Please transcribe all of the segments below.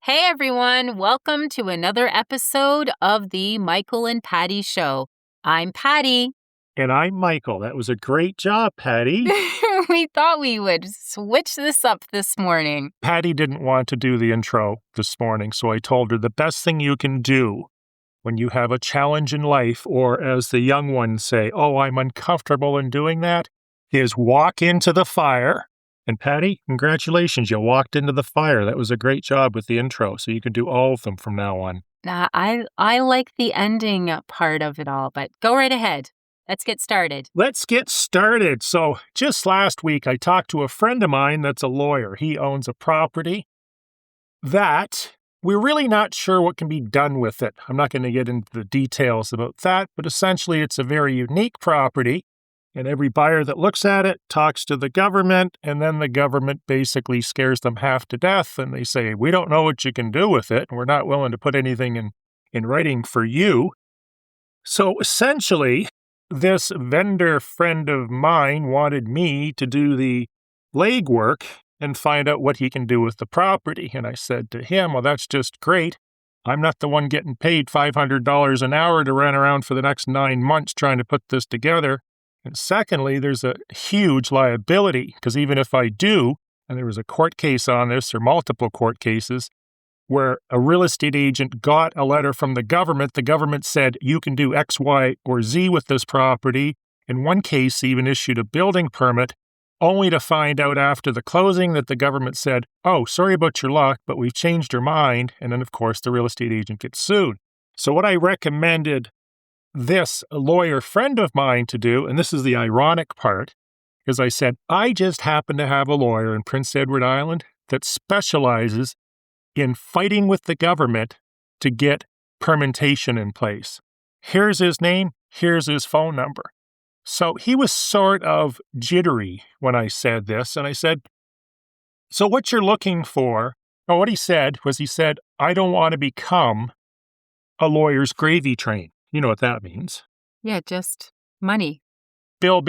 Hey everyone, welcome to another episode of the Michael and Patty Show. I'm Patty. And I'm Michael. That was a great job, Patty. We thought we would switch this up this morning. Patty didn't want to do the intro this morning, so I told her the best thing you can do when you have a challenge in life, or as the young ones say, oh, I'm uncomfortable in doing that, is walk into the fire. And Patty, congratulations, you walked into the fire. That was a great job with the intro, so you can do all of them from now on. I like the ending part of it all, but go right ahead. Let's get started. Let's get started. So just last week, I talked to a friend of mine that's a lawyer. He owns a property that we're really not sure what can be done with it. I'm not going to get into the details about that, but essentially it's a very unique property. And every buyer that looks at it talks to the government, and then the government basically scares them half to death, and they say, we don't know what you can do with it, and we're not willing to put anything in writing for you. So essentially, this vendor friend of mine wanted me to do the legwork and find out what he can do with the property. And I said to him, well, that's just great. I'm not the one getting paid $500 an hour to run around for the next 9 months trying to put this together. And secondly, there's a huge liability, because even if I do, and there was a court case on this, or multiple court cases, where a real estate agent got a letter from the government said, you can do X, Y, or Z with this property. In one case, even issued a building permit, only to find out after the closing that the government said, oh, sorry about your luck, but we've changed our mind. And then, of course, the real estate agent gets sued. So what I recommended this lawyer friend of mine to do, and this is the ironic part, is I said, I just happen to have a lawyer in Prince Edward Island that specializes in fighting with the government to get permutation in place. Here's his name, here's his phone number. So he was sort of jittery when I said this, and I said, so what you're looking for, or what he said, I don't want to become a lawyer's gravy train. You know what that means. Yeah, just money. Bill.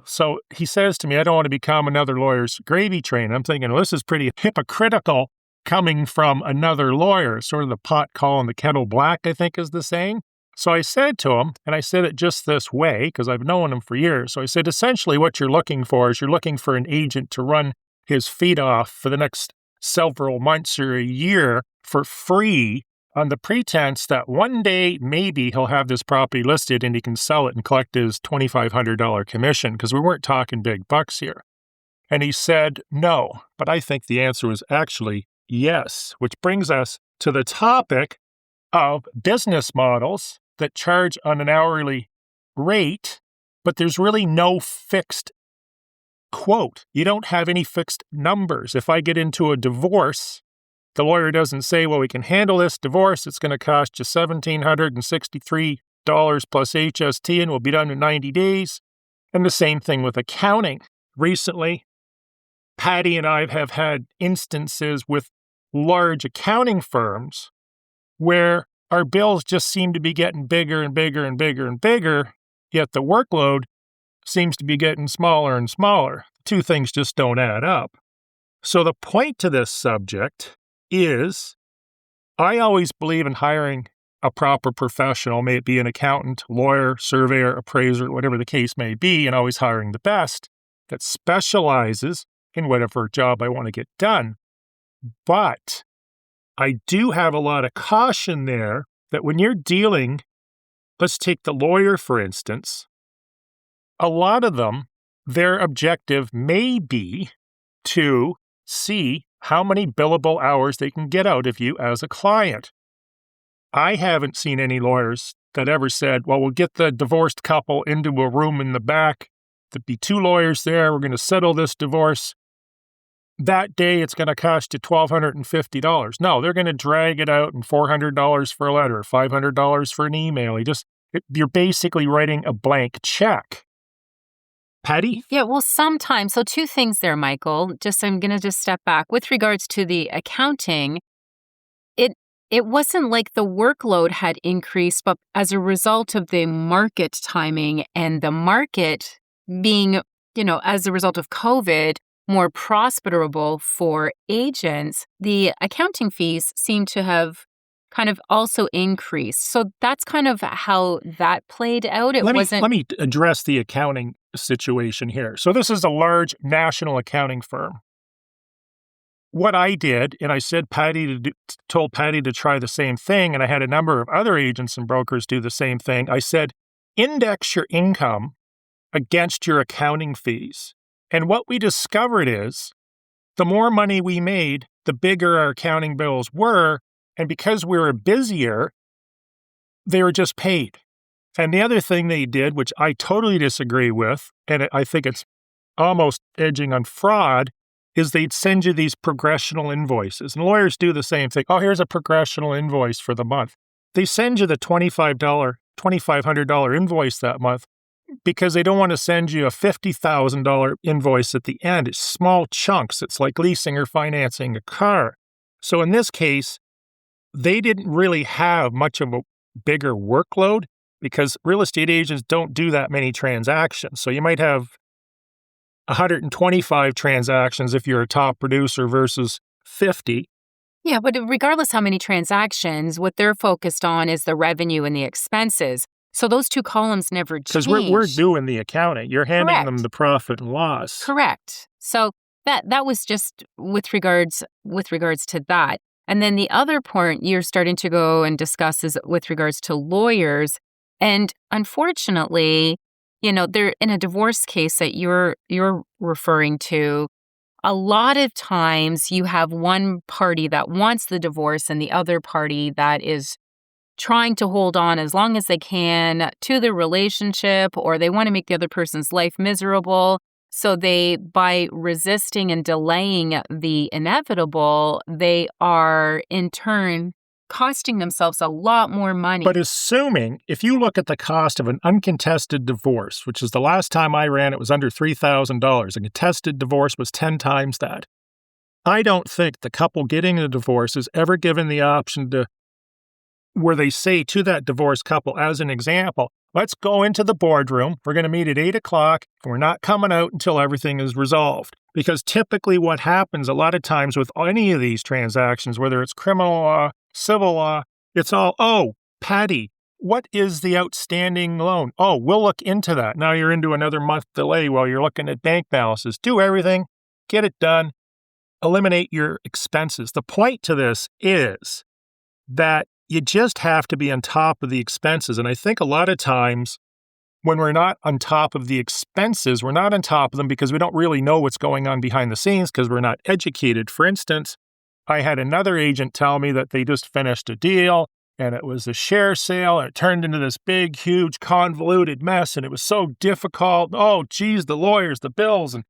So he says to me, I don't want to become another lawyer's gravy train. I'm thinking, well, this is pretty hypocritical coming from another lawyer, sort of the pot calling the kettle black, I think is the saying. So I said to him, and I said it just this way, because I've known him for years. So I said, essentially what you're looking for is you're looking for an agent to run his feet off for the next several months or a year for free, on the pretense that one day maybe he'll have this property listed and he can sell it and collect his $2,500 commission, because we weren't talking big bucks here. And he said no, but I think the answer was actually yes, which brings us to the topic of business models that charge on an hourly rate, but there's really no fixed quote. You don't have any fixed numbers. If I get into a divorce, the lawyer doesn't say, well, we can handle this divorce. It's going to cost you $1,763 plus HST, and we'll be done in 90 days. And the same thing with accounting. Recently, Patty and I have had instances with large accounting firms where our bills just seem to be getting bigger and bigger and bigger and bigger, yet the workload seems to be getting smaller and smaller. The two things just don't add up. So the point to this subject is I always believe in hiring a proper professional, may it be an accountant, lawyer, surveyor, appraiser, whatever the case may be, and always hiring the best that specializes in whatever job I want to get done. But I do have a lot of caution there that when you're dealing, let's take the lawyer, for instance, a lot of them, their objective may be to see how many billable hours they can get out of you as a client. I haven't seen any lawyers that ever said, well, we'll get the divorced couple into a room in the back. There'd be 2 lawyers there. We're going to settle this divorce. That day, it's going to cost you $1,250. No, they're going to drag it out, and $400 for a letter, $500 for an email. You're basically writing a blank check. Patty? Yeah, well, sometimes. So 2 things there, Michael. I'm going to just step back. With regards to the accounting, it wasn't like the workload had increased, but as a result of the market timing and the market being, as a result of COVID, more profitable for agents, the accounting fees seem to have kind of also increased. So that's kind of how that played out. It wasn't. Let me address the accounting situation here. So this is a large national accounting firm. What I did, and I said told Patty to try the same thing, and I had a number of other agents and brokers do the same thing. I said, index your income against your accounting fees. And what we discovered is the more money we made, the bigger our accounting bills were. And because we were busier, they were just paid. And the other thing they did, which I totally disagree with, and I think it's almost edging on fraud, is they'd send you these progressional invoices. And lawyers do the same thing. Oh, here's a progressional invoice for the month. They send you the $2,500 invoice that month because they don't want to send you a $50,000 invoice at the end. It's small chunks. It's like leasing or financing a car. So in this case, they didn't really have much of a bigger workload because real estate agents don't do that many transactions. So you might have 125 transactions if you're a top producer versus 50. Yeah, but regardless how many transactions, what they're focused on is the revenue and the expenses. So those two columns never change. Because we're doing the accounting. You're handing them the profit and loss. Correct. So that was just with regards to that. And then the other point you're starting to go and discuss is with regards to lawyers. And unfortunately, they're in a divorce case that you're referring to. A lot of times you have one party that wants the divorce and the other party that is trying to hold on as long as they can to the relationship, or they want to make the other person's life miserable. So by resisting and delaying the inevitable, they are in turn costing themselves a lot more money. But assuming, if you look at the cost of an uncontested divorce, which is the last time I ran, it was under $3,000. A contested divorce was 10 times that. I don't think the couple getting a divorce is ever given the option to, where they say to that divorced couple, as an example, let's go into the boardroom. We're going to meet at 8 o'clock, and we're not coming out until everything is resolved. Because typically what happens a lot of times with any of these transactions, whether it's criminal law, civil law, it's all, oh, Patty, what is the outstanding loan? Oh, we'll look into that. Now you're into another month delay while you're looking at bank balances. Do everything, get it done, eliminate your expenses. The point to this is that you just have to be on top of the expenses. And I think a lot of times when we're not on top of the expenses, we're not on top of them because we don't really know what's going on behind the scenes because we're not educated. For instance, I had another agent tell me that they just finished a deal and it was a share sale and it turned into this big, huge, convoluted mess and it was so difficult. Oh, geez, the lawyers, the bills. And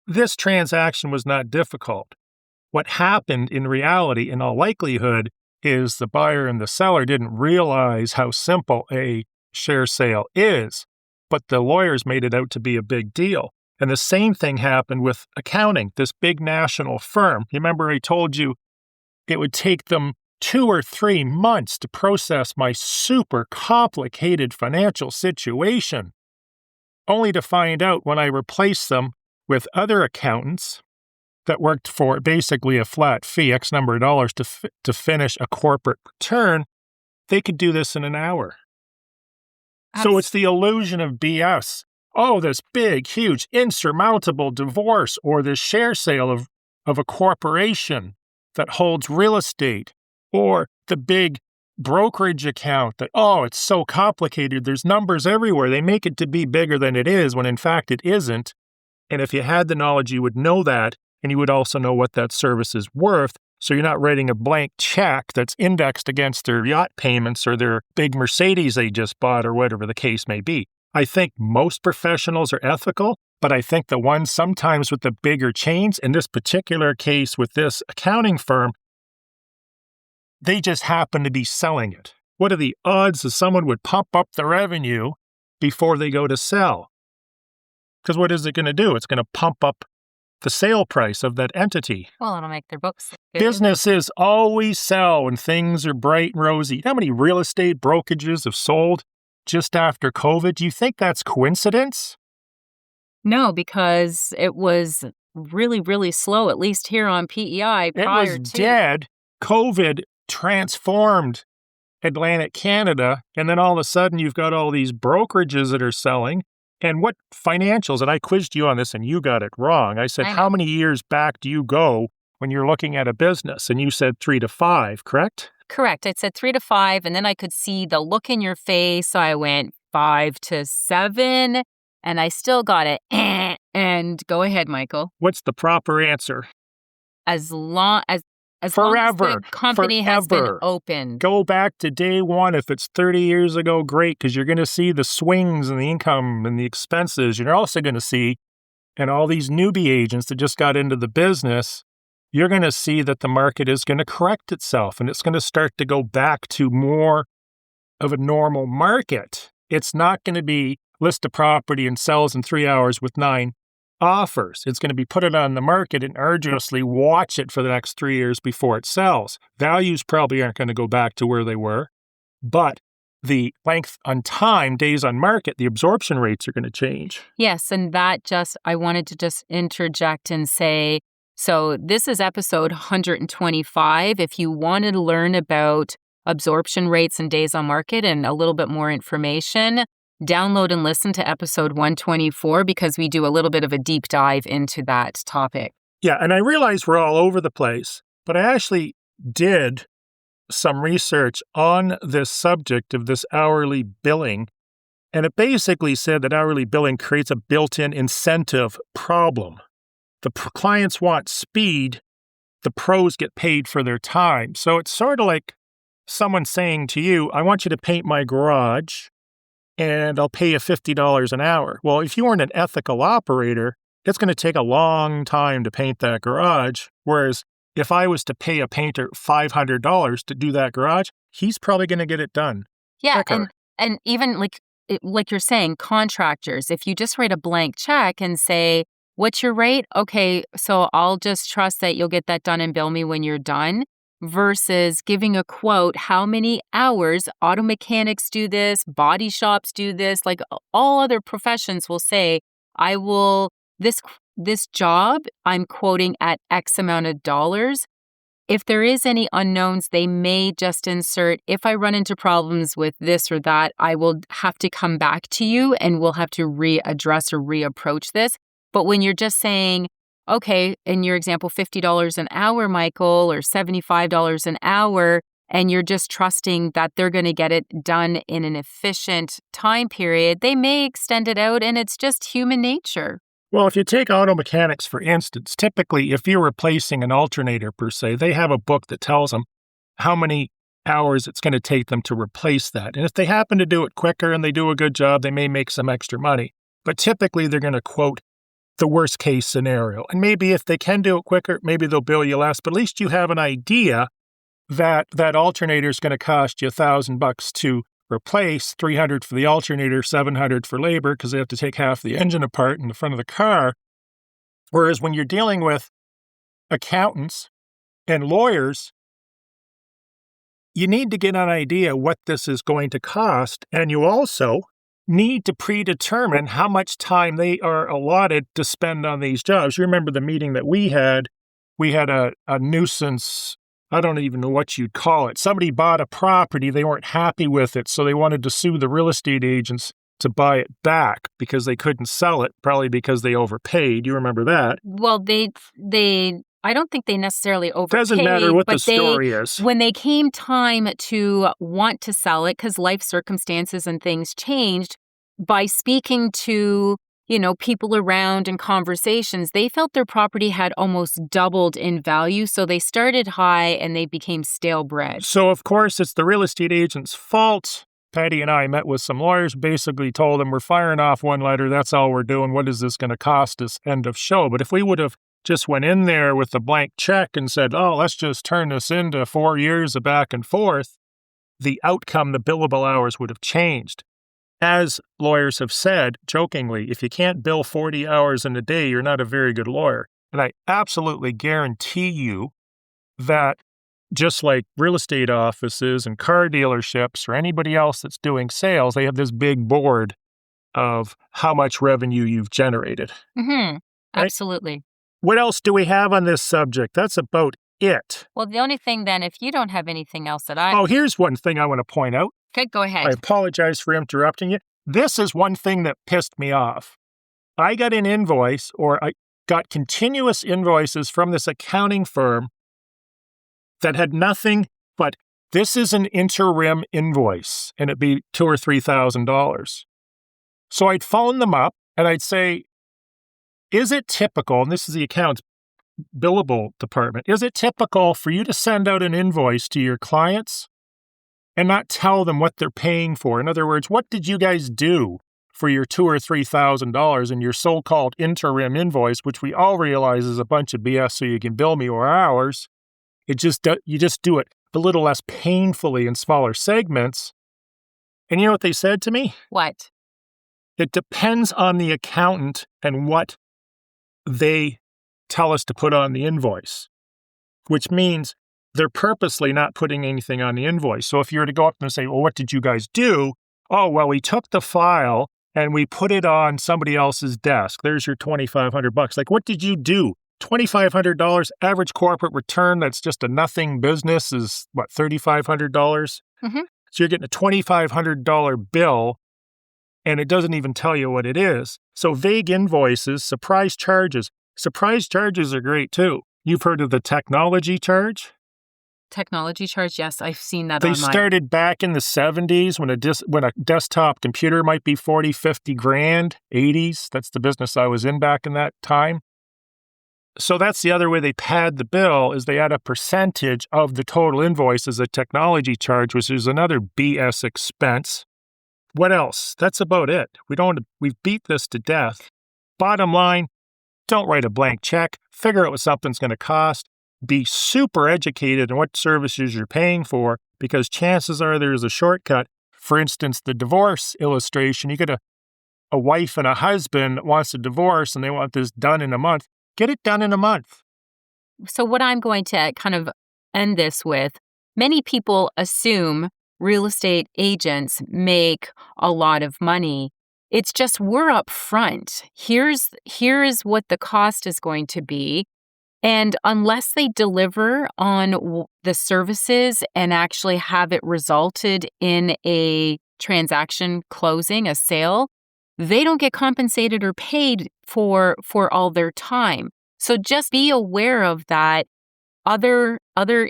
this transaction was not difficult. What happened in reality, in all likelihood, is the buyer and the seller didn't realize how simple a share sale is, but the lawyers made it out to be a big deal. And the same thing happened with accounting, this big national firm. You remember I told you it would take them 2 or 3 months to process my super complicated financial situation, only to find out when I replaced them with other accountants that worked for basically a flat fee, X number of dollars to finish a corporate return, they could do this in an hour. So it's the illusion of BS. Oh, this big, huge, insurmountable divorce or this share sale of a corporation that holds real estate or the big brokerage account that, oh, it's so complicated. There's numbers everywhere. They make it to be bigger than it is when in fact it isn't. And if you had the knowledge, you would know that. And you would also know what that service is worth. So you're not writing a blank check that's indexed against their yacht payments or their big Mercedes they just bought or whatever the case may be. I think most professionals are ethical, but I think the ones sometimes with the bigger chains, in this particular case with this accounting firm, they just happen to be selling it. What are the odds that someone would pump up the revenue before they go to sell? Because what is it going to do? It's going to pump up the sale price of that entity. Well, it'll make their books. Businesses always sell when things are bright and rosy. You know how many real estate brokerages have sold just after COVID? Do you think that's coincidence? No, because it was really, really slow, at least here on PEI It prior was to. dead. COVID transformed Atlantic Canada, and then all of a sudden you've got all these brokerages that are selling. And what financials, and I quizzed you on this and you got it wrong. I said, I how know. many years back do you go when you're looking at a business? And you said 3 to 5, correct? Correct. I said 3 to 5, and then I could see the look in your face. So I went 5 to 7, and I still got it. And go ahead, Michael. What's the proper answer? As long as Forever. the company has been Forever. open. Go back to day one. If it's 30 years ago, great, because you're going to see the swings in the income and the expenses. You're also going to see, and all these newbie agents that just got into the business, you're going to see that the market is going to correct itself and it's going to start to go back to more of a normal market. It's not going to be list a property and sells in 3 hours with 9 offers. It's going to be put it on the market and arduously watch it for the next 3 years before it sells. Values probably aren't going to go back to where they were, but the length on time, days on market, the absorption rates are going to change. Yes, and I wanted to just interject and say, so this is episode 125. If you wanted to learn about absorption rates and days on market and a little bit more information, download and listen to episode 124 because we do a little bit of a deep dive into that topic. Yeah, and I realize we're all over the place, but I actually did some research on this subject of this hourly billing, and it basically said that hourly billing creates a built-in incentive problem. The clients want speed, the pros get paid for their time. So it's sort of like someone saying to you, I want you to paint my garage, and I'll pay you $50 an hour. Well, if you weren't an ethical operator, it's going to take a long time to paint that garage. Whereas if I was to pay a painter $500 to do that garage, he's probably going to get it done. Yeah, quicker. and even like you're saying, contractors, if you just write a blank check and say, what's your rate? Okay, so I'll just trust that you'll get that done and bill me when you're done. Versus giving a quote, how many hours auto mechanics do this, body shops do this, like all other professions will say, I will, this job I'm quoting at X amount of dollars. If there is any unknowns, they may just insert, if I run into problems with this or that, I will have to come back to you and we'll have to readdress or reapproach this. But when you're just saying, okay, in your example, $50 an hour, Michael, or $75 an hour, and you're just trusting that they're going to get it done in an efficient time period, they may extend it out, and it's just human nature. Well, if you take auto mechanics, for instance, typically if you're replacing an alternator per se, they have a book that tells them how many hours it's going to take them to replace that. And if they happen to do it quicker and they do a good job, they may make some extra money. But typically they're going to quote the worst case scenario. And maybe if they can do it quicker, maybe they'll bill you less, but at least you have an idea that that alternator is going to cost you $1,000 to replace, $300 for the alternator, $700 for labor, because they have to take half the engine apart in the front of the car. Whereas when you're dealing with accountants and lawyers, you need to get an idea what this is going to cost, and you also need to predetermine how much time they are allotted to spend on these jobs. You remember the meeting that we had a nuisance, I don't even know what you'd call it. Somebody bought a property, they weren't happy with it, so they wanted to sue the real estate agents to buy it back because they couldn't sell it, probably because they overpaid. You remember that? Well, I don't think they necessarily overpaid. Doesn't matter what the story is. When they came time to want to sell it, because life circumstances and things changed, by speaking to, people around and conversations, they felt their property had almost doubled in value. So they started high and they became stale bread. So, of course, it's the real estate agent's fault. Patty and I met with some lawyers, basically told them we're firing off one letter. That's all we're doing. What is this going to cost us? End of show. But if we would have just went in there with a blank check and said, oh, let's just turn this into 4 years of back and forth, the outcome, the billable hours would have changed. As lawyers have said, jokingly, if you can't bill 40 hours in a day, you're not a very good lawyer. And I absolutely guarantee you that just like real estate offices and car dealerships or anybody else that's doing sales, they have this big board of how much revenue you've generated. Mm-hmm. Right? Absolutely. What else do we have on this subject? That's about it. Well, the only thing then, if you don't have anything else that Oh, here's one thing I want to point out. Okay, go ahead. I apologize for interrupting you. This is one thing that pissed me off. I got an invoice, or I got continuous invoices from this accounting firm that had nothing but, this is an interim invoice, and it'd be $2,000 or $3,000. So I'd phone them up, and I'd say, is it typical, and this is the accounts billable department, is it typical for you to send out an invoice to your clients and not tell them what they're paying for? In other words, what did you guys do for your $2,000 or $3,000 in your so-called interim invoice, which we all realize is a bunch of BS so you can bill me more hours? You just do it a little less painfully in smaller segments. And you know what they said to me? What? It depends on the accountant and what they tell us to put on the invoice, which means they're purposely not putting anything on the invoice. So if you were to go up and say, well, what did you guys do? Oh, well, we took the file and we put it on somebody else's desk. There's your $2,500. Like, what did you do? $2,500 average corporate return. That's just a nothing business is what, $3,500? Mm-hmm. So you're getting a $2,500 bill and it doesn't even tell you what it is. So vague invoices, surprise charges. Surprise charges are great too. You've heard of the technology charge? Technology charge, yes, I've seen that They online. started back in the 70s when a desktop computer might be 40, 50 grand, 80s. That's the business I was in back in that time. So that's the other way they pad the bill, is they add a percentage of the total invoice as a technology charge, which is another BS expense. What else? That's about it. We've beat this to death. Bottom line, don't write a blank check. Figure out what something's going to cost. Be super educated in what services you're paying for, because chances are there's a shortcut. For instance, the divorce illustration, you get a wife and a husband that wants a divorce and they want this done in a month. Get it done in a month. So what I'm going to kind of end this with, many people assume real estate agents make a lot of money. It's just we're up front. Here is what the cost is going to be. And unless they deliver on the services and actually have it resulted in a transaction closing, a sale, they don't get compensated or paid for all their time. So just be aware of that. Other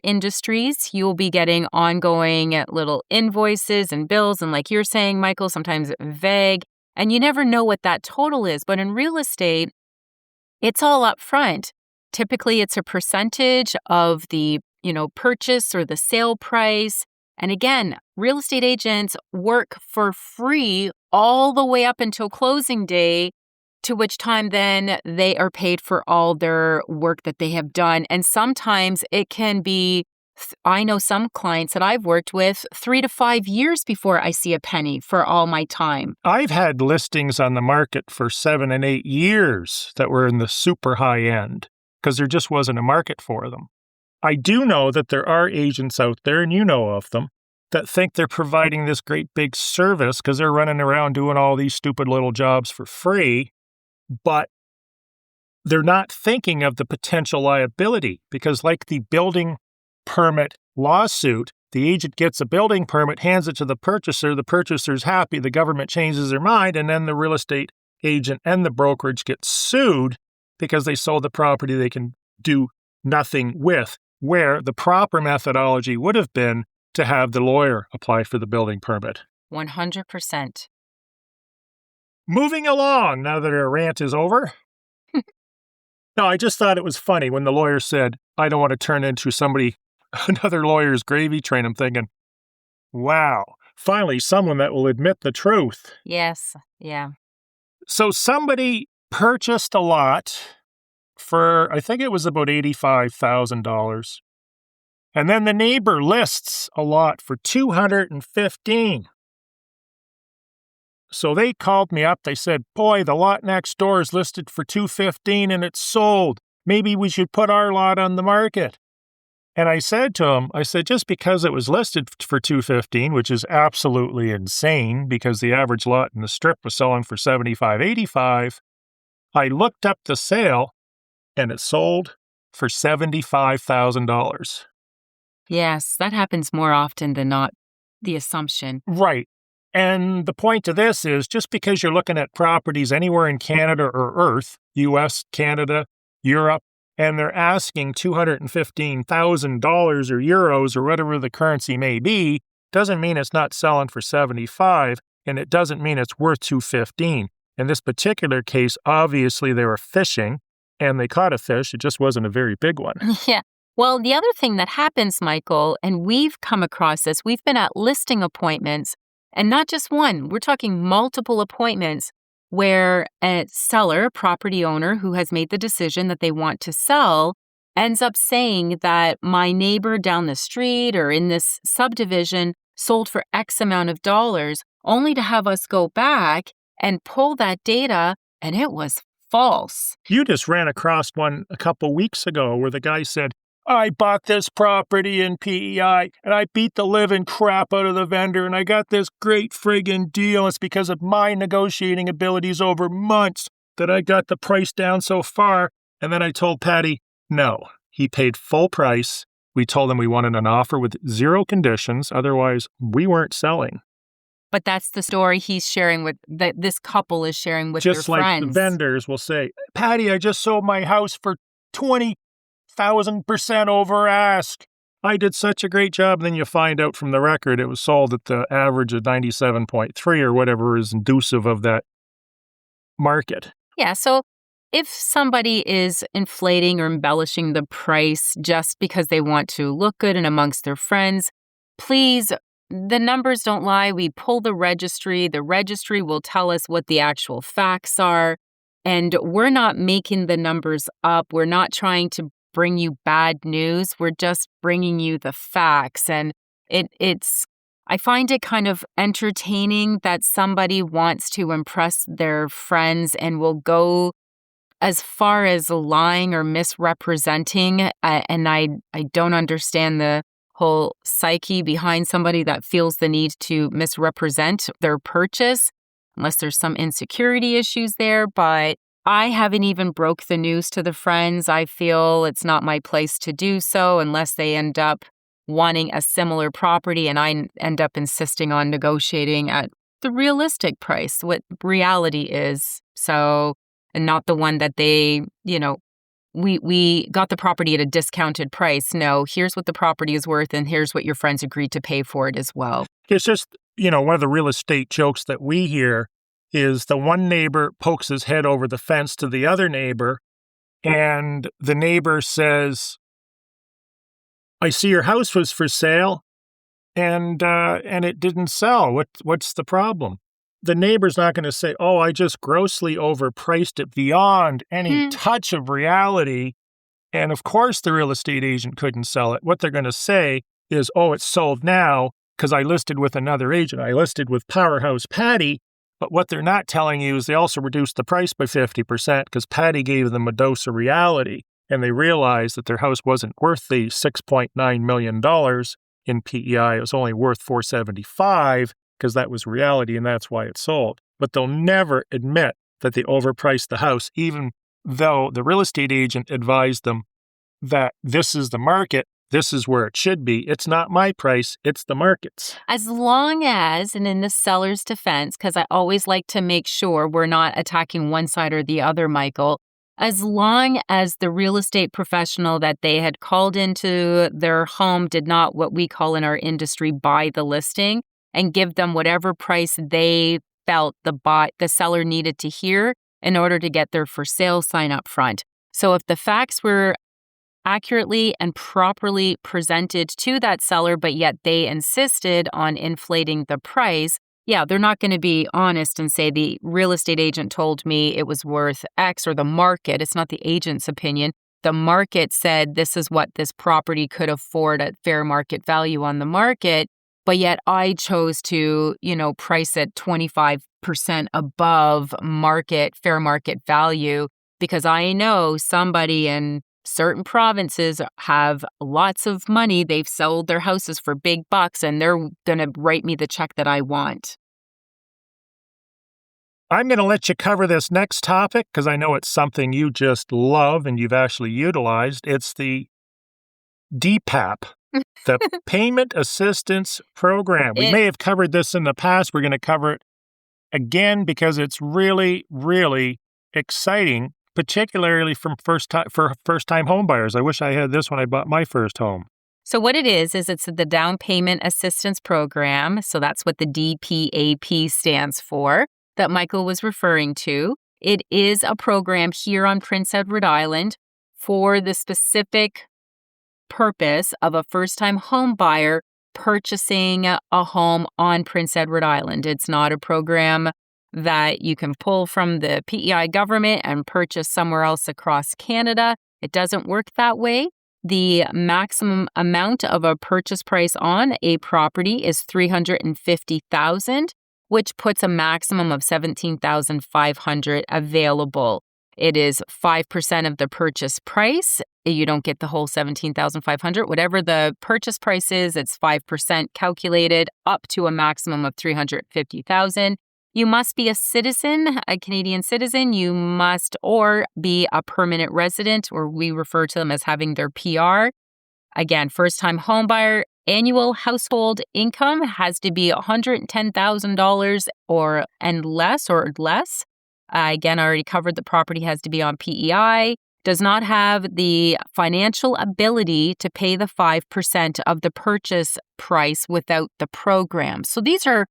industries, you'll be getting ongoing little invoices and bills. And like you're saying, Michael, sometimes vague. And you never know what that total is. But in real estate, it's all up front. Typically, it's a percentage of the, purchase or the sale price. And again, real estate agents work for free all the way up until closing day, to which time then they are paid for all their work that they have done. And sometimes it can be, I know some clients that I've worked with, 3 to 5 years before I see a penny for all my time. I've had listings on the market for 7 and 8 years that were in the super high end because there just wasn't a market for them. I do know that there are agents out there, and you know of them, that think they're providing this great big service because they're running around doing all these stupid little jobs for free, but they're not thinking of the potential liability, because like the building permit lawsuit, the agent gets a building permit, hands it to the purchaser's happy, the government changes their mind, and then the real estate agent and the brokerage get sued because they sold the property they can do nothing with, where the proper methodology would have been to have the lawyer apply for the building permit. 100%. Moving along, now that our rant is over. No, I just thought it was funny when the lawyer said, I don't want to turn into another lawyer's gravy train. I'm thinking, wow, finally someone that will admit the truth. Yes, yeah. So somebody purchased a lot for, I think it was about $85,000. And then the neighbor lists a lot for $215,000. So they called me up. They said, boy, the lot next door is listed for $215,000 and it's sold. Maybe we should put our lot on the market. And I said to him, just because it was listed for $215,000, which is absolutely insane because the average lot in the strip was selling for $75,000, $85,000, I looked up the sale and it sold for $75,000. Yes, that happens more often than not, the assumption. Right. And the point of this is just because you're looking at properties anywhere in Canada or Earth, US, Canada, Europe, and they're asking $215,000 or euros or whatever the currency may be, doesn't mean it's not selling for 75, and it doesn't mean it's worth 215. In this particular case, obviously they were fishing and they caught a fish. It just wasn't a very big one. Yeah. Well, the other thing that happens, Michael, and we've come across this, we've been at listing appointments, and not just one, we're talking multiple appointments where a seller, property owner who has made the decision that they want to sell, ends up saying that my neighbor down the street or in this subdivision sold for X amount of dollars, only to have us go back and pull that data, and it was false. You just ran across one a couple weeks ago where the guy said, I bought this property in PEI and I beat the living crap out of the vendor and I got this great friggin' deal. It's because of my negotiating abilities over months that I got the price down so far. And then I told Patty, no, he paid full price. We told him we wanted an offer with 0 conditions. Otherwise, we weren't selling. But that's the story he's sharing with, that this couple is sharing with just their friends. Just like the vendors will say, Patty, I just sold my house for 20,000% over ask. I did such a great job. And then you find out from the record it was sold at the average of 97.3 or whatever is inducive of that market. Yeah, so if somebody is inflating or embellishing the price just because they want to look good and amongst their friends, please, the numbers don't lie. We pull the registry. The registry will tell us what the actual facts are. And we're not making the numbers up. We're not trying to bring you bad news. We're just bringing you the facts. And I find it kind of entertaining that somebody wants to impress their friends and will go as far as lying or misrepresenting. And I don't understand the whole psyche behind somebody that feels the need to misrepresent their purchase, unless there's some insecurity issues there. But I haven't even broke the news to the friends. I feel it's not my place to do so unless they end up wanting a similar property and I end up insisting on negotiating at the realistic price, what reality is. So, and not the one that they, we got the property at a discounted price. No, here's what the property is worth and here's what your friends agreed to pay for it as well. It's just, one of the real estate jokes that we hear is the one neighbor pokes his head over the fence to the other neighbor, and the neighbor says, I see your house was for sale, and it didn't sell. What's the problem? The neighbor's not going to say, oh, I just grossly overpriced it beyond any touch of reality, and of course the real estate agent couldn't sell it. What they're going to say is, oh, it's sold now because I listed with another agent. I listed with Powerhouse Patty. But what they're not telling you is they also reduced the price by 50% because Patty gave them a dose of reality, and they realized that their house wasn't worth the $6.9 million in PEI. It was only worth $475 because that was reality, and that's why it sold. But they'll never admit that they overpriced the house, even though the real estate agent advised them that this is the market. This is where it should be. It's not my price, it's the market's. As long as, and in the seller's defense, because I always like to make sure we're not attacking one side or the other, Michael, as long as the real estate professional that they had called into their home did not, what we call in our industry, buy the listing and give them whatever price they felt the seller needed to hear in order to get their for sale sign up front. So if the facts were accurately and properly presented to that seller, but yet they insisted on inflating the price, yeah, they're not going to be honest and say the real estate agent told me it was worth X, or the market. It's not the agent's opinion. The market said this is what this property could afford at fair market value on the market, but yet I chose to, price it 25% above fair market value because I know somebody in certain provinces have lots of money. They've sold their houses for big bucks and they're going to write me the check that I want. I'm going to let you cover this next topic because I know it's something you just love and you've actually utilized. It's the DPAP, the Payment Assistance Program. We may have covered this in the past. We're going to cover it again because it's really, really exciting, particularly for first-time home buyers. I wish I had this when I bought my first home. So what it is it's the Down Payment Assistance Program. So that's what the DPAP stands for that Michael was referring to. It is a program here on Prince Edward Island for the specific purpose of a first-time home buyer purchasing a home on Prince Edward Island. It's not a program that you can pull from the PEI government and purchase somewhere else across Canada. It doesn't work that way. The maximum amount of a purchase price on a property is $350,000, which puts a maximum of $17,500 available. It is 5% of the purchase price. You don't get the whole $17,500. Whatever the purchase price is, it's 5% calculated up to a maximum of $350,000. You must be a citizen, a Canadian citizen. You must or be a permanent resident, or we refer to them as having their PR. Again, first-time home buyer, annual household income has to be $110,000 and less. Again, I already covered the property has to be on PEI. Does not have the financial ability to pay the 5% of the purchase price without the program. So these are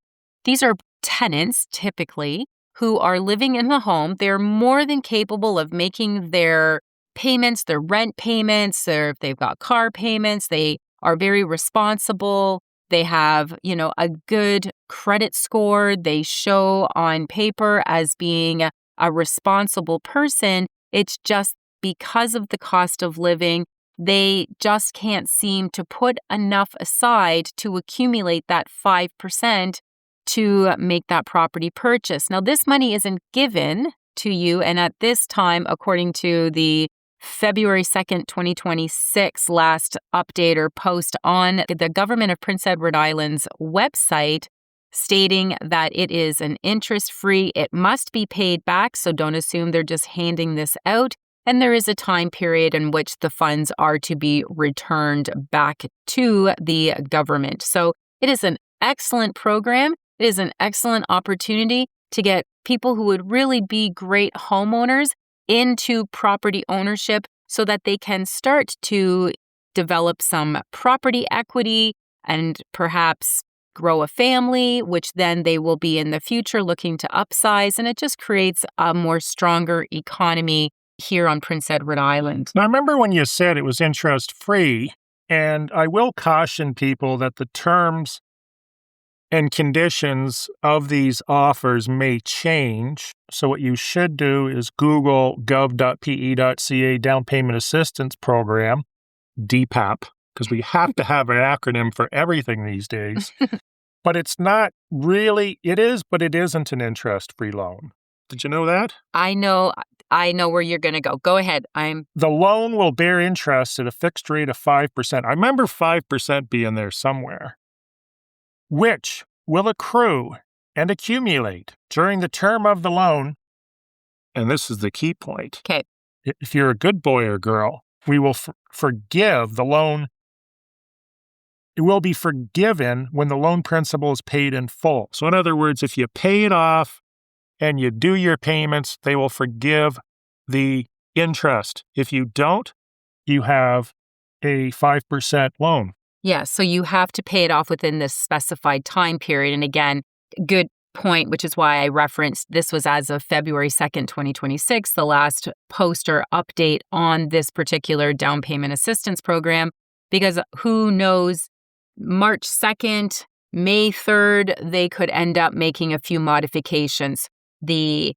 tenants typically who are living in the home. They're more than capable of making their payments, their rent payments, if they've got car payments. They are very responsible. They have, a good credit score. They show on paper as being a responsible person. It's just because of the cost of living, they just can't seem to put enough aside to accumulate that 5% to make that property purchase. Now, this money isn't given to you. And at this time, according to the February 2nd, 2026 last update or post on the Government of Prince Edward Island's website, stating that it is an interest-free, it must be paid back, so don't assume they're just handing this out. And there is a time period in which the funds are to be returned back to the government. So it is an excellent program. It is an excellent opportunity to get people who would really be great homeowners into property ownership so that they can start to develop some property equity and perhaps grow a family, which then they will be in the future looking to upsize. And it just creates a more stronger economy here on Prince Edward Island. Now, I remember when you said it was interest-free, and I will caution people that the terms and conditions of these offers may change. So what you should do is Google gov.pe.ca Down Payment Assistance Program, DPAP, because we have to have an acronym for everything these days. But it's not really, it is, but it isn't an interest-free loan. Did you know that? I know where you're going to go. Go ahead. The loan will bear interest at a fixed rate of 5%. I remember 5% being there somewhere, which will accrue and accumulate during the term of the loan. And this is the key point. Okay. If you're a good boy or girl, we will forgive the loan. It will be forgiven when the loan principal is paid in full. So in other words, if you pay it off and you do your payments, they will forgive the interest. If you don't, you have a 5% loan. Yeah, so you have to pay it off within this specified time period. And again, good point, which is why I referenced this was as of February 2nd, 2026, the last poster update on this particular down payment assistance program, because who knows, March 2nd, May 3rd, they could end up making a few modifications. The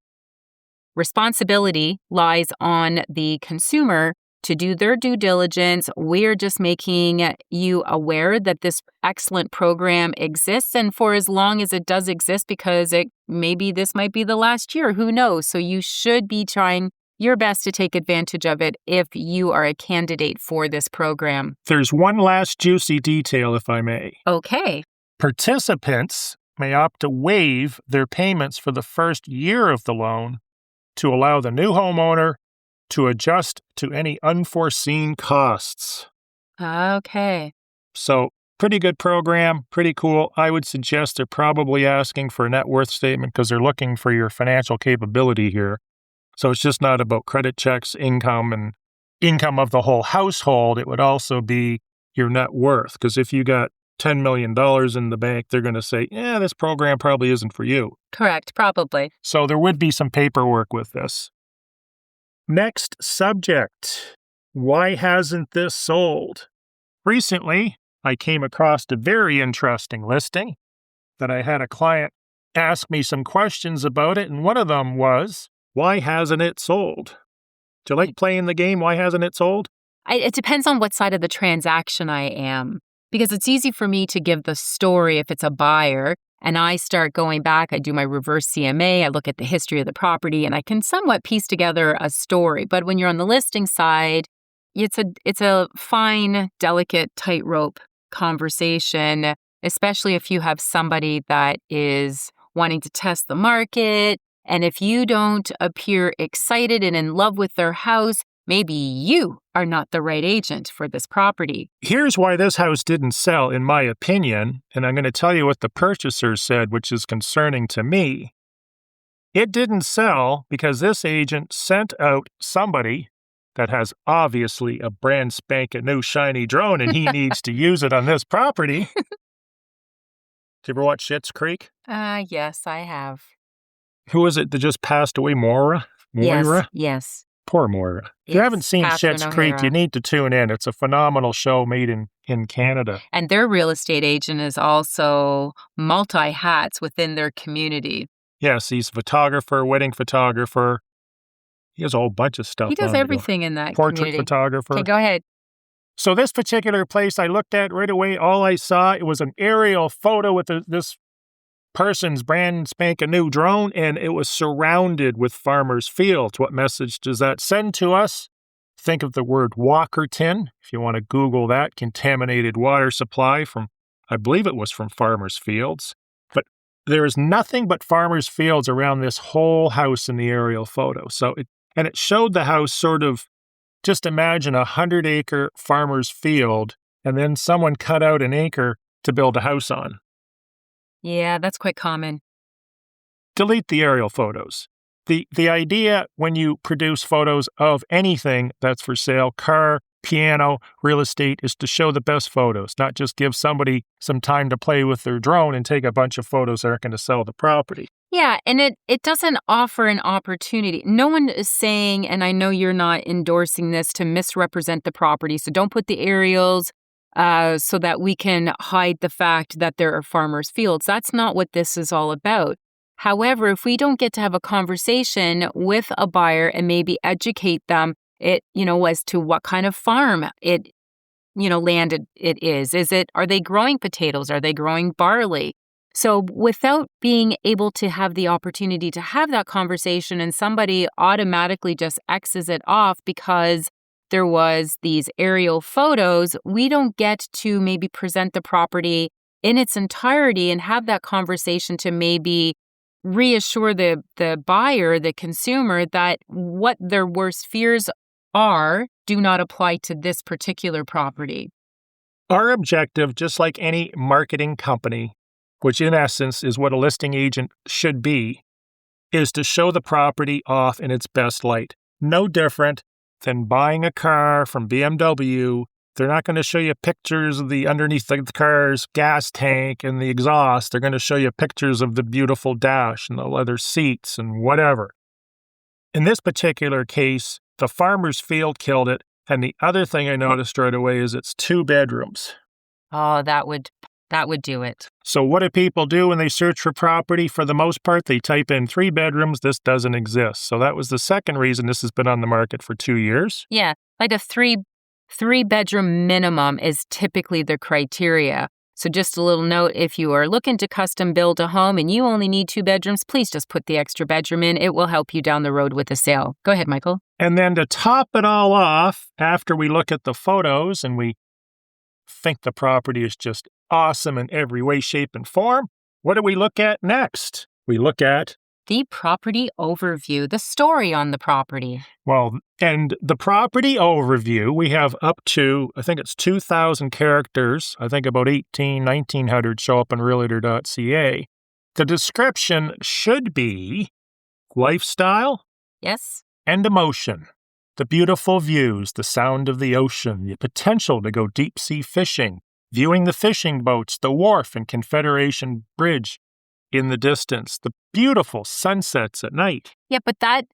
responsibility lies on the consumer to do their due diligence. We're just making you aware that this excellent program exists, and for as long as it does exist, because maybe this might be the last year, who knows? So you should be trying your best to take advantage of it if you are a candidate for this program. There's one last juicy detail, if I may. Okay. Participants may opt to waive their payments for the first year of the loan to allow the new homeowner to adjust to any unforeseen costs. Okay. So, pretty good program, pretty cool. I would suggest they're probably asking for a net worth statement because they're looking for your financial capability here. So it's just not about credit checks, income, and income of the whole household. It would also be your net worth, because if you got $10 million in the bank, they're going to say, yeah, this program probably isn't for you. Correct, probably. So there would be some paperwork with this. Next subject. Why hasn't this sold? Recently, I came across a very interesting listing that I had a client ask me some questions about it, and one of them was, why hasn't it sold? Do you like playing the game, why hasn't it sold? It depends on what side of the transaction I am, because it's easy for me to give the story if it's a buyer, and I start going back, I do my reverse CMA, I look at the history of the property, and I can somewhat piece together a story. But when you're on the listing side, it's a fine, delicate tightrope conversation, especially if you have somebody that is wanting to test the market. And if you don't appear excited and in love with their house, maybe you are not the right agent for this property. Here's why this house didn't sell, in my opinion, and I'm going to tell you what the purchaser said, which is concerning to me. It didn't sell because this agent sent out somebody that has obviously a brand spanking new shiny drone and he needs to use it on this property. Did you ever watch Schitt's Creek? Yes, I have. Who is it that just passed away? Moira? Yes. Poor Moira. If you haven't seen Schitt's Creek, you need to tune in. It's a phenomenal show made in Canada. And their real estate agent is also multi-hats within their community. Yes, he's a photographer, wedding photographer. He has a whole bunch of stuff. He does everything in that Portrait community. photographer. Okay, go ahead. So this particular place I looked at right away, all I saw, it was an aerial photo with this person's brand spanking new drone, and it was surrounded with farmers' fields. What message does that send to us? Think of the word Walkerton. If you want to Google that, contaminated water supply from, I believe it was from farmers' fields. But there is nothing but farmers' fields around this whole house in the aerial photo. And it showed the house sort of, just imagine a 100-acre farmer's field, and then someone cut out an acre to build a house on. Yeah, that's quite common. Delete the aerial photos. The idea when you produce photos of anything that's for sale, car, piano, real estate, is to show the best photos, not just give somebody some time to play with their drone and take a bunch of photos that aren't going to sell the property. Yeah, and it doesn't offer an opportunity. No one is saying, and I know you're not endorsing this, to misrepresent the property. So don't put the aerials so that we can hide the fact that there are farmers' fields. That's not what this is all about. However, if we don't get to have a conversation with a buyer and maybe educate them, as to what kind of farm land it is. Are they growing potatoes? Are they growing barley? So without being able to have the opportunity to have that conversation, and somebody automatically just X's it off because there was these aerial photos, we don't get to maybe present the property in its entirety and have that conversation to maybe reassure the buyer, the consumer, that what their worst fears are do not apply to this particular property. Our objective, just like any marketing company, which in essence is what a listing agent should be, is to show the property off in its best light. No different than buying a car from BMW. They're not going to show you pictures of the underneath the car's gas tank and the exhaust. They're going to show you pictures of the beautiful dash and the leather seats and whatever. In this particular case, the farmer's field killed it. And the other thing I noticed right away is it's 2 bedrooms. Oh, that would do it. So what do people do when they search for property? For the most part, they type in 3 bedrooms. This doesn't exist. So that was the second reason this has been on the market for 2 years. Yeah, like a three-bedroom minimum is typically the criteria. So just a little note, if you are looking to custom build a home and you only need 2 bedrooms, please just put the extra bedroom in. It will help you down the road with a sale. Go ahead, Michael. And then to top it all off, after we look at the photos and we think the property is just awesome in every way, shape, and form, What do we look at next? We look at, the property overview, the story on the property. well, and the property overview, we have up to, I think it's 2,000 characters. I think about 1,900 show up on realtor.ca. The description should be lifestyle Yes. and emotion. The beautiful views, the sound of the ocean, the potential to go deep-sea fishing, viewing the fishing boats, the wharf and Confederation Bridge in the distance, the beautiful sunsets at night. Yeah, but that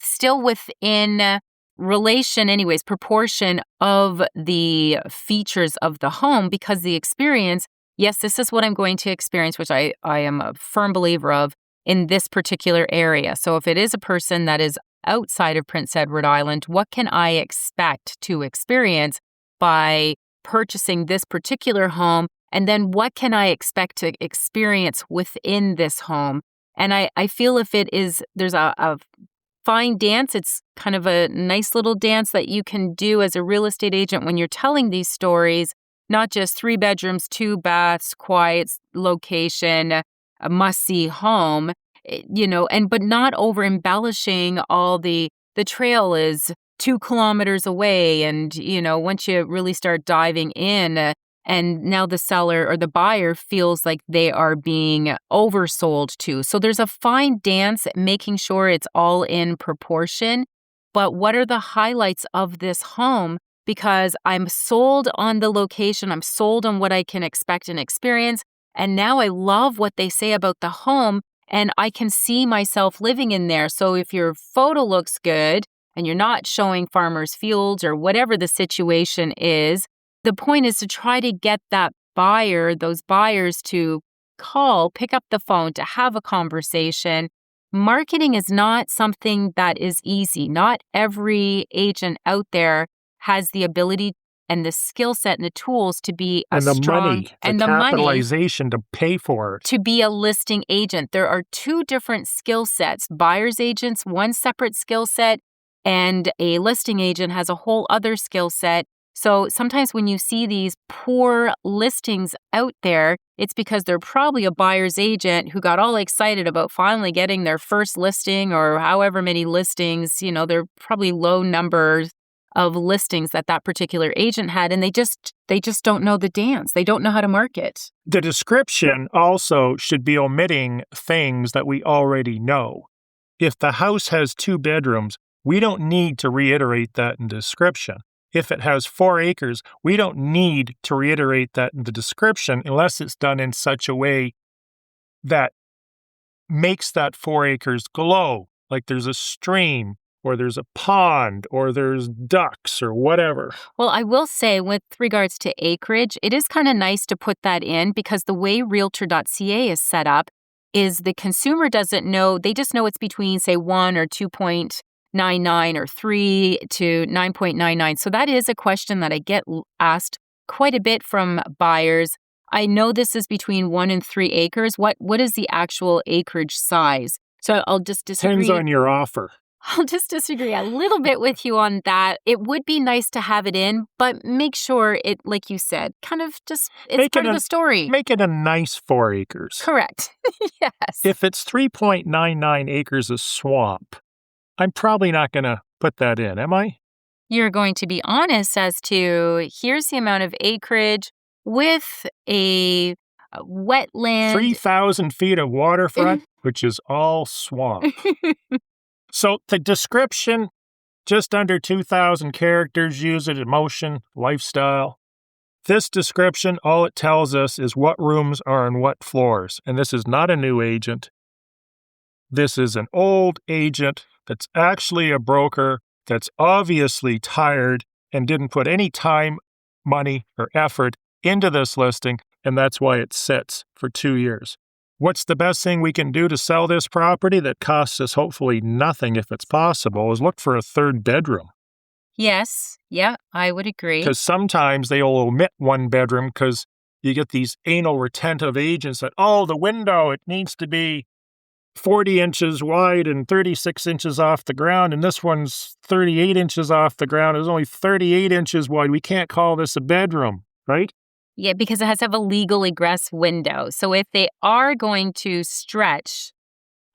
still within relation anyways, proportion of the features of the home, because the experience, yes, this is what I'm going to experience, which I am a firm believer of in this particular area. So if it is a person that is outside of Prince Edward Island, what can I expect to experience by purchasing this particular home? And then what can I expect to experience within this home? And I feel if there's a fine dance, it's kind of a nice little dance that you can do as a real estate agent when you're telling these stories, not just 3 bedrooms, 2 baths, quiet location, a must-see home, but not over embellishing all the trail is 2 kilometers away. And, once you really start diving in, and now the seller or the buyer feels like they are being oversold to. So there's a fine dance making sure it's all in proportion. But what are the highlights of this home? Because I'm sold on the location, I'm sold on what I can expect and experience. And now I love what they say about the home, and I can see myself living in there. So if your photo looks good and you're not showing farmers' fields or whatever the situation is, the point is to try to get those buyers to call, pick up the phone, to have a conversation. Marketing is not something that is easy. Not every agent out there has the ability and the skill set and the tools to be and the capitalization to pay for it. To be a listing agent. There are 2 different skill sets. Buyer's agents, one separate skill set, and a listing agent has a whole other skill set. So sometimes when you see these poor listings out there, it's because they're probably a buyer's agent who got all excited about finally getting their first listing, or however many listings, they're probably low numbers of listings that particular agent had, and they just don't know the dance. They don't know how to market. The description also should be omitting things that we already know. If the house has 2 bedrooms, we don't need to reiterate that in description. If it has 4 acres, we don't need to reiterate that in the description unless it's done in such a way that makes that 4 acres glow, like there's a stream, or there's a pond, or there's ducks, or whatever. Well, I will say with regards to acreage, it is kind of nice to put that in, because the way realtor.ca is set up is the consumer doesn't know. They just know it's between, say, 1 or 2.99 or 3 to 9.99. So that is a question that I get asked quite a bit from buyers. I know this is between 1 and 3 acres. What is the actual acreage size? So I'll just disagree. Depends on your offer. I'll just disagree a little bit with you on that. It would be nice to have it in, but make sure it, like you said, kind of just, it's part of the story. Make it a nice 4 acres. Correct. Yes. If it's 3.99 acres of swamp, I'm probably not going to put that in, am I? You're going to be honest as to, here's the amount of acreage with a wetland. 3,000 feet of waterfront, which is all swamp. So the description, just under 2,000 characters, use it, emotion, lifestyle. This description, all it tells us is what rooms are on what floors. And this is not a new agent. This is an old agent that's actually a broker that's obviously tired and didn't put any time, money, or effort into this listing, and that's why it sits for 2 years. What's the best thing we can do to sell this property that costs us hopefully nothing if it's possible is look for a 3rd bedroom. Yes. Yeah, I would agree. Because sometimes they'll omit 1 bedroom because you get these anal retentive agents that, the window, it needs to be 40 inches wide and 36 inches off the ground, and this one's 38 inches off the ground. It's only 38 inches wide. We can't call this a bedroom, right? Yeah, because it has to have a legal egress window. So if they are going to stretch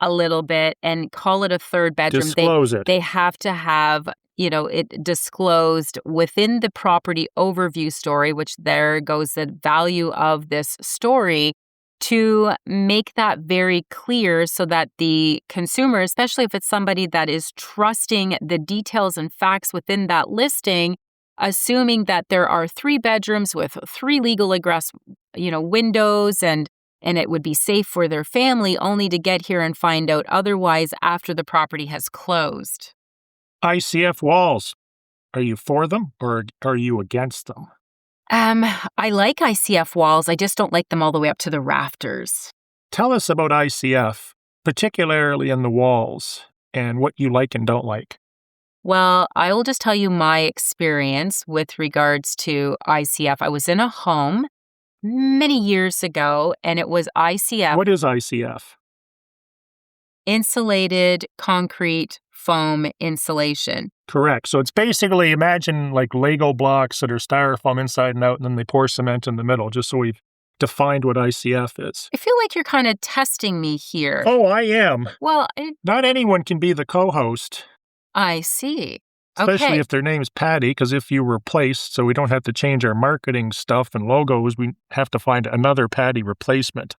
a little bit and call it a third bedroom, Disclose it. they have to have, it disclosed within the property overview story, which there goes the value of this story, to make that very clear so that the consumer, especially if it's somebody that is trusting the details and facts within that listing, assuming that there are 3 bedrooms with 3 legal egress, windows and it would be safe for their family, only to get here and find out otherwise after the property has closed. ICF walls. Are you for them or are you against them? I like ICF walls. I just don't like them all the way up to the rafters. Tell us about ICF, particularly in the walls, and what you like and don't like. Well, I will just tell you my experience with regards to ICF. I was in a home many years ago, and it was ICF. What is ICF? Insulated concrete foam insulation. Correct. So it's basically, imagine like Lego blocks that are styrofoam inside and out, and then they pour cement in the middle, just so we've defined what ICF is. I feel like you're kind of testing me here. Oh, I am. Well, Not anyone can be the co-host. I see. Especially Okay. if their name's Patty, because if you replaced, so we don't have to change our marketing stuff and logos, we have to find another Patty replacement.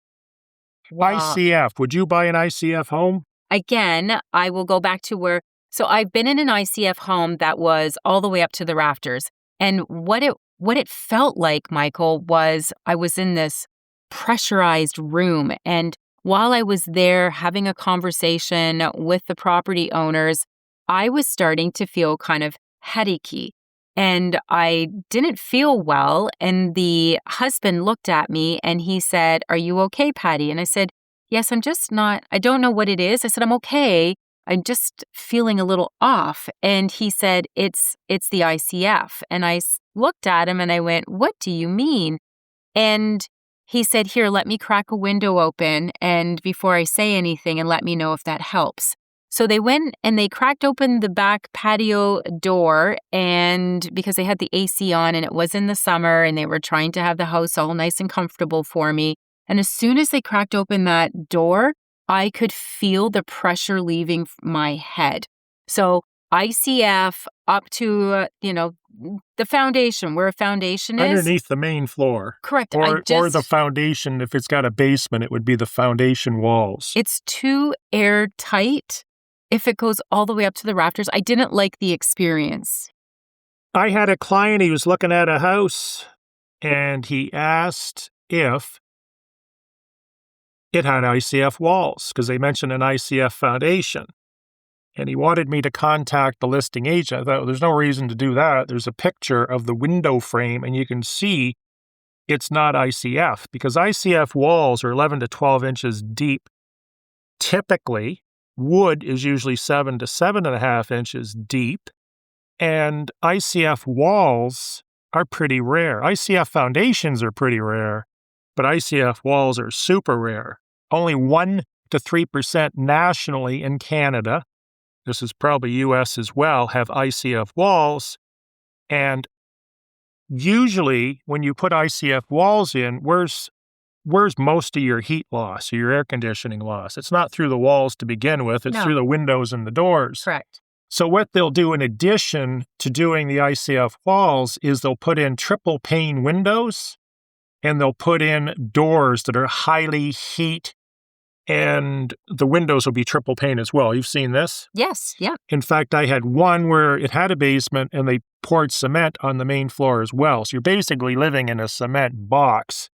ICF, would you buy an ICF home? Again, I will go back to so I've been in an ICF home that was all the way up to the rafters. And what it felt like, Michael, was I was in this pressurized room. And while I was there having a conversation with the property owners, I was starting to feel kind of headachy. And I didn't feel well. And the husband looked at me and he said, "Are you okay, Patty?" And I said, "Yes, I don't know what it is." I said, "I'm okay. I'm just feeling a little off." And he said, it's the ICF. And I looked at him and I went, "What do you mean?" And he said, "Here, let me crack a window open and before I say anything and let me know if that helps." So they went and they cracked open the back patio door, and because they had the AC on and it was in the summer and they were trying to have the house all nice and comfortable for me. And as soon as they cracked open that door, I could feel the pressure leaving my head. So ICF up to, the foundation, where a foundation is. Underneath the main floor. Correct. Or the foundation, if it's got a basement, it would be the foundation walls. It's too airtight. If it goes all the way up to the rafters, I didn't like the experience. I had a client, he was looking at a house, and he asked if it had ICF walls, because they mentioned an ICF foundation. And he wanted me to contact the listing agent. I thought, well, there's no reason to do that. There's a picture of the window frame, and you can see it's not ICF, because ICF walls are 11 to 12 inches deep. Typically, wood is usually 7 to 7.5 inches deep, and ICF walls are pretty rare. ICF foundations are pretty rare, but ICF walls are super rare. Only 1 to 3% nationally in Canada, this is probably US as well, have ICF walls. And usually when you put ICF walls in, where's most of your heat loss or your air conditioning loss? It's not through the walls to begin with, it's through the windows and the doors. Correct. So what they'll do in addition to doing the ICF walls is they'll put in triple pane windows, and they'll put in doors that are highly heat, and the windows will be triple pane as well. You've seen this? Yes, yeah. In fact, I had one where it had a basement and they poured cement on the main floor as well. So you're basically living in a cement box.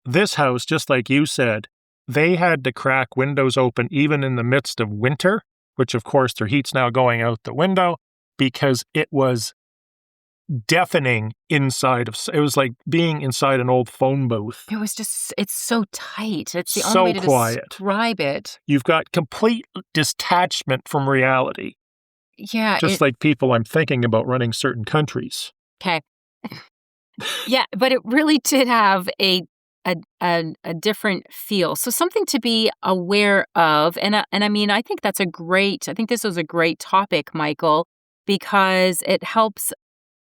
This house, just like you said, they had to crack windows open even in the midst of winter, which of course their heat's now going out the window, because it was deafening inside of, it was like being inside an old phone booth. It was just, it's so tight. It's the So only way to quiet. describe it. You've got complete detachment from reality. Yeah. Just like people I'm thinking about running certain countries. Okay. Yeah, but it really did have a different feel. So something to be aware of. And I mean, I think this was a great topic, Michael, because it helps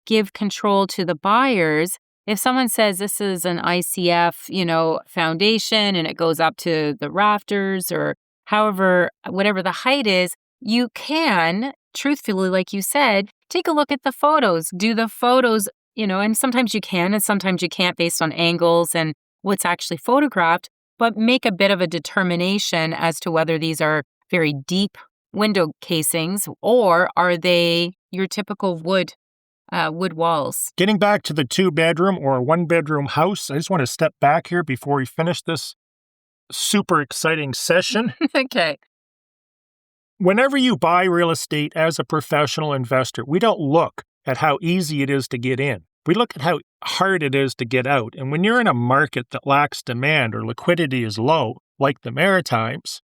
give control to the buyers if someone says this is an ICF, foundation and it goes up to the rafters or however, whatever the height is, you can, truthfully, like you said, take a look at the photos, do the photos, and sometimes you can and sometimes you can't based on angles and what's actually photographed, but make a bit of a determination as to whether these are very deep window casings or are they your typical wood walls. Getting back to the 2-bedroom or 1-bedroom house, I just want to step back here before we finish this super exciting session. Okay. Whenever you buy real estate as a professional investor, we don't look at how easy it is to get in. We look at how hard it is to get out. And when you're in a market that lacks demand or liquidity is low, like the Maritimes,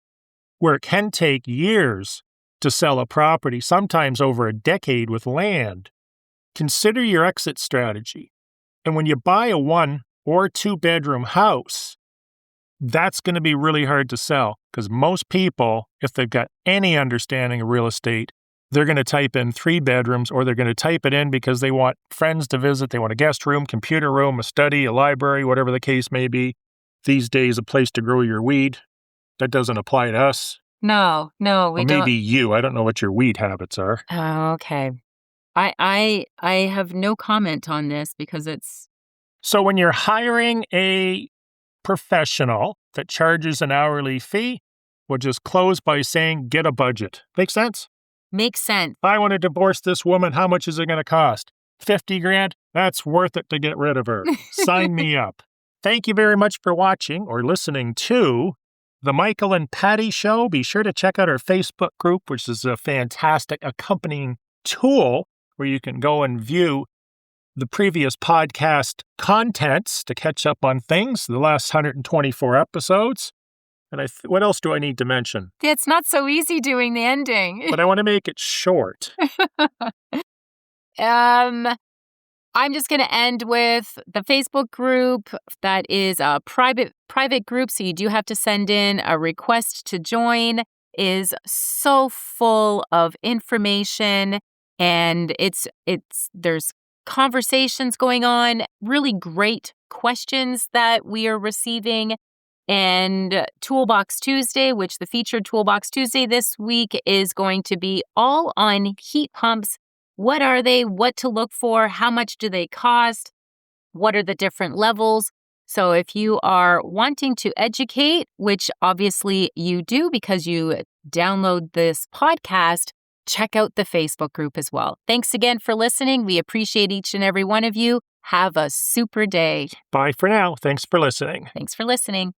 where it can take years to sell a property, sometimes over a decade with land, consider your exit strategy. And when you buy a 1 or 2-bedroom house, that's going to be really hard to sell because most people, if they've got any understanding of real estate, they're going to type in 3 bedrooms or they're going to type it in because they want friends to visit. They want a guest room, computer room, a study, a library, whatever the case may be. These days, a place to grow your weed. That doesn't apply to us. No, we well, don't. Maybe you. I don't know what your weed habits are. Oh, okay. I have no comment on this because it's... So when you're hiring a professional that charges an hourly fee, we'll just close by saying, get a budget. Make sense? Makes sense. If I want to divorce this woman, how much is it going to cost? 50 grand? That's worth it to get rid of her. Sign me up. Thank you very much for watching or listening to The Michael and Patty Show. Be sure to check out our Facebook group, which is a fantastic accompanying tool where you can go and view the previous podcast contents to catch up on things, the last 124 episodes. And what else do I need to mention? It's not so easy doing the ending. But I want to make it short. I'm just going to end with the Facebook group that is a private group, so you do have to send in a request to join. Is so full of information and there's conversations going on, really great questions that we are receiving. And Toolbox Tuesday, which the featured Toolbox Tuesday this week is going to be all on heat pumps. What are they? What to look for? How much do they cost? What are the different levels? So if you are wanting to educate, which obviously you do because you download this podcast, check out the Facebook group as well. Thanks again for listening. We appreciate each and every one of you. Have a super day. Bye for now. Thanks for listening. Thanks for listening.